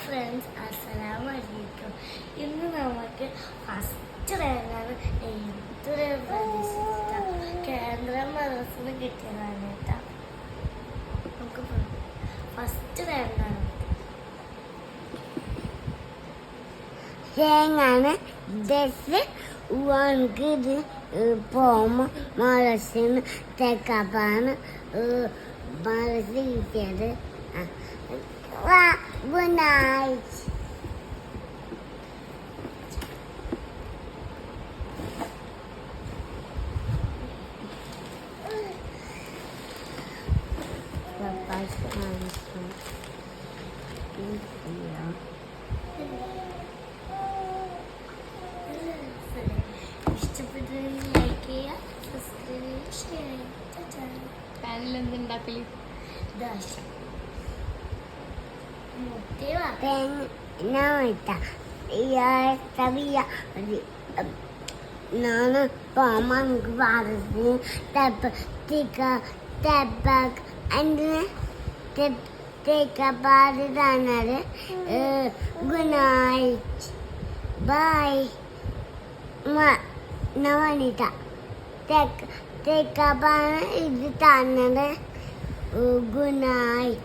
Friends, അസ്സലാമു അലൈക്കും. ഇന്ന് നമുക്ക് ഫസ്റ്റ് റാങ്കാണ് എഴുത്തുരെ പ്രതീക്ഷിച്ച കേന്ദ്ര മദ്രസയിൽ കിട്ടിയതാണ് കേട്ടോ. നമുക്ക് ഫസ്റ്റ് റാങ്കാണ്. തേങ്ങാണ് ഡ്രസ് ഇത് പോകുമ്പോൾ മദ്രസയിൽ തെക്കാപ്പാണ് മദ്രസ കിട്ടിയത്. Good night. ഇഷ്ടപ്പെട്ടെങ്കിൽ ലൈക്ക് ചെയ്യുക, സബ്സ്ക്രൈബ് ചെയ്യുക, ഷെയർ ചെയ്യുക. ചാനൽ എന്തുണ്ടാക്കല്? ദോശ ನಾನು ಪಾಮಂಗ್ ಬಾರಿಸಿ ಅಂದರೆ ಬಾರಿದಾನರೆ ಗುಡ್ ನೈಟ್ ಬಾಯ್ ನವನಿತ ಬಾರ ಇದು ತಾನರೆ ಗುಡ್ ನೈಟ್